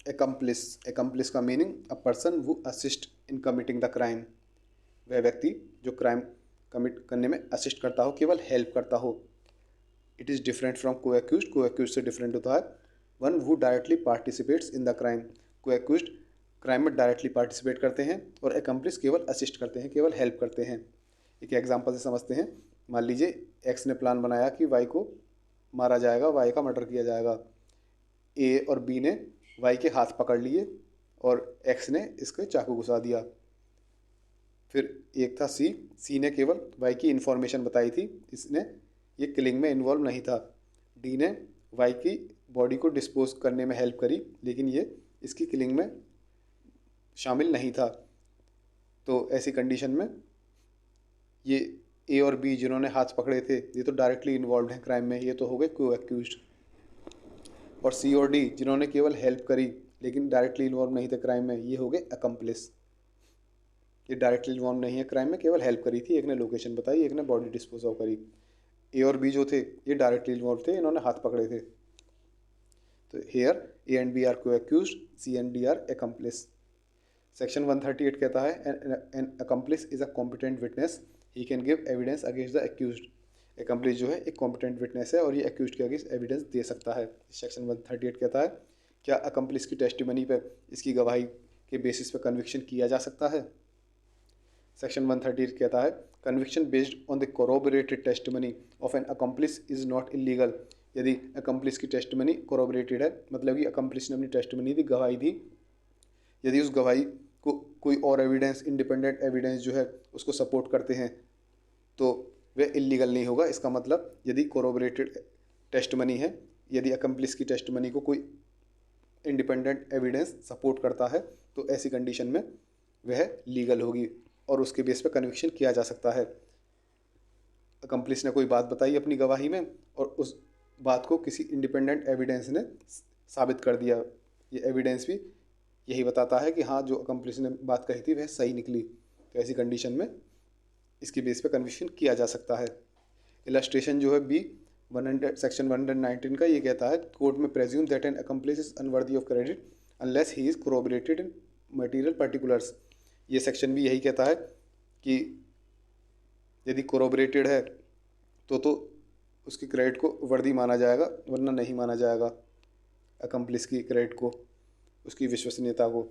एक्म्प्लिस का meaning a person वो assist in committing the crime, वह व्यक्ति जो क्राइम कमिट करने में असिस्ट करता हो, केवल हेल्प करता हो। इट इज़ डिफरेंट फ्रॉम को एक्यूज्ड, को एक्यूज्ड से डिफरेंट होता है one who directly participates in the crime. को एक्यूज्ड क्राइम में डायरेक्टली पार्टिसिपेट करते हैं और एक्म्प्लिस केवल असिस्ट करते हैं, केवल हेल्प करते हैं। एक एग्जांपल से समझते हैं। मान लीजिए एक्स ने प्लान बनाया कि वाई को मारा जाएगा, वाई का मर्डर किया जाएगा। ए और बी ने वाई के हाथ पकड़ लिए और एक्स ने इसके चाकू घुसा दिया। फिर एक था सी ने केवल वाई की इन्फॉर्मेशन बताई थी, इसने ये किलिंग में इन्वॉल्व नहीं था। डी ने वाई की बॉडी को डिस्पोज करने में हेल्प करी, लेकिन ये इसकी किलिंग में शामिल नहीं था। तो ऐसी कंडीशन में ये ए और बी जिन्होंने हाथ पकड़े थे, ये तो डायरेक्टली इन्वॉल्व हैं क्राइम में, ये तो हो गए को एक्यूज्ड। और सी और डी जिन्होंने केवल हेल्प करी लेकिन डायरेक्टली इन्वॉल्व नहीं थे क्राइम में, ये हो गए अकम्प्लिस। ये डायरेक्टली इन्वॉल्व नहीं है क्राइम में, केवल हेल्प करी थी, एक ने लोकेशन बताई, एक ने बॉडी डिस्पोज ऑफ करी। ए और बी जो थे ये डायरेक्टली इन्वॉल्व थे, इन्होंने हाथ पकड़े थे। तो here A and B are co-accused, C and D are accomplice. Section 138 कहता है an accomplice is a competent witness, he can give evidence against the accused. Accomplice जो है एक कॉम्पिटेंट विटनेस है और ये एक्यूज्ड के अगेंस्ट एविडेंस दे सकता है। सेक्शन 138 कहता है क्या अकम्प्लिस की टेस्टिमनी पर, इसकी गवाही के बेसिस पर कन्विक्शन किया जा सकता है। सेक्शन 138 कहता है conviction based on the corroborated testimony of an accomplice is not illegal. यदि अकम्प्लिस की टेस्टिमनी कोरोबरेटेड है, मतलब कि अकम्प्लिस ने अपनी टेस्टिमनी दी, गवाही दी, यदि उस गवाही को कोई और एविडेंस, इंडिपेंडेंट एविडेंस जो है उसको सपोर्ट करते हैं, तो वह इलीगल नहीं होगा। इसका मतलब यदि कोरोबरेटेड टेस्टिमनी है, यदि अकम्प्लिस की टेस्टिमनी को कोई इंडिपेंडेंट एविडेंस सपोर्ट करता है, तो ऐसी कंडीशन में वह लीगल होगी और उसके बेस पर कन्विक्शन किया जा सकता है। अकम्प्लिस ने कोई बात बताई अपनी गवाही में और उस बात को किसी इंडिपेंडेंट एविडेंस ने साबित कर दिया, ये एविडेंस भी यही बताता है कि हाँ जो अकम्प्लिस ने बात कही थी वह सही निकली, तो ऐसी कंडीशन में इसकी बेस पे कन्विक्शन किया जा सकता है। इलस्ट्रेशन जो है बी 100 सेक्शन 119 का ये कहता है कोर्ट में presume that an accomplice is unworthy of credit unless he is corroborated in material particulars. ये सेक्शन भी यही कहता है कि यदि कोरोबरेटेड है तो उसकी क्रेडिट को वर्दी माना जाएगा, वरना नहीं माना जाएगा अकम्प्लिस की क्रेडिट को, उसकी विश्वसनीयता को।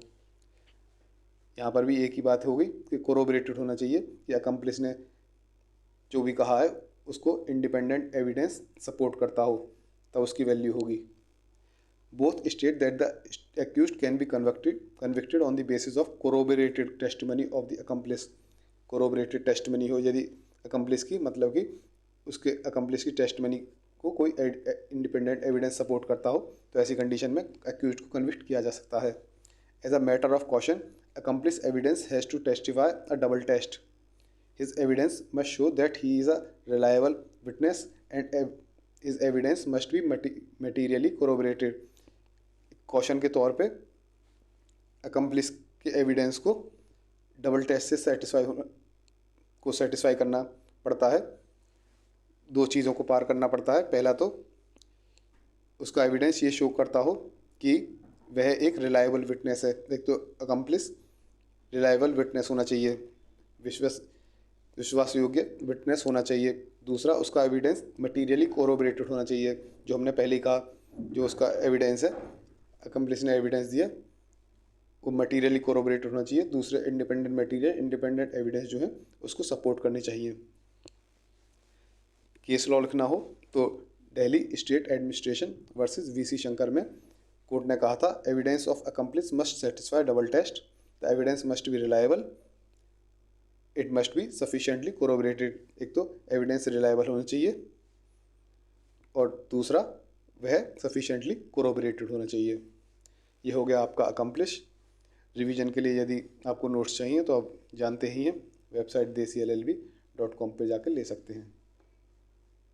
यहाँ पर भी एक ही बात होगी कि कोरोबरेटेड होना चाहिए कि अकम्प्लिस ने जो भी कहा है उसको इंडिपेंडेंट एविडेंस सपोर्ट करता हो, तब उसकी वैल्यू होगी। Both state that the accused can be convicted on the basis of corroborated testimony of the accomplice. Corroborated testimony हो यदि अकम्प्लिस की, मतलब कि उसके अकम्प्लिस की टेस्टिमनी को कोई इंडिपेंडेंट एविडेंस सपोर्ट करता हो, तो ऐसी कंडीशन में एक्यूज्ड को कन्विक्ट किया जा सकता है। As a matter of caution accomplice evidence has to testify a double test. His evidence must show that he is a reliable witness and his evidence must be materially corroborated. Caution के तौर पे accomplice के evidence को double taste से satisfy करना पड़ता है। दो चीज़ों को पार करना पड़ता है। पहला तो उसका एविडेंस ये शो करता हो कि वह एक रिलायबल विटनेस है। एक तो अकम्प्लिस रिलायबल विटनेस होना चाहिए, विश्वास योग्य विटनेस होना चाहिए। दूसरा उसका एविडेंस मटीरियली कोरोबरेटेड होना चाहिए, जो हमने पहले ही कहा, जो उसका एविडेंस है, अकम्प्लिस ने एविडेंस दिया, वो मटीरियली कोरोबरेटेड होना चाहिए। दूसरे इंडिपेंडेंट मटीरियल, इंडिपेंडेंट एविडेंस जो है उसको सपोर्ट करनी चाहिए। केस लॉ लिखना हो तो Delhi state administration versus V C Shankar में कोर्ट ने कहा था evidence of accomplice must satisfy double test, the evidence must be reliable, it must be sufficiently corroborated. एक तो एविडेंस रिलायबल होना चाहिए और दूसरा वह सफिशिएंटली कोरोबरेटेड होना चाहिए। ये हो गया आपका अकम्प्लिश। रिवीजन के लिए यदि आपको नोट्स चाहिए तो आप जानते ही हैं, वेबसाइट desillb.com पे जाकर ले सकते हैं।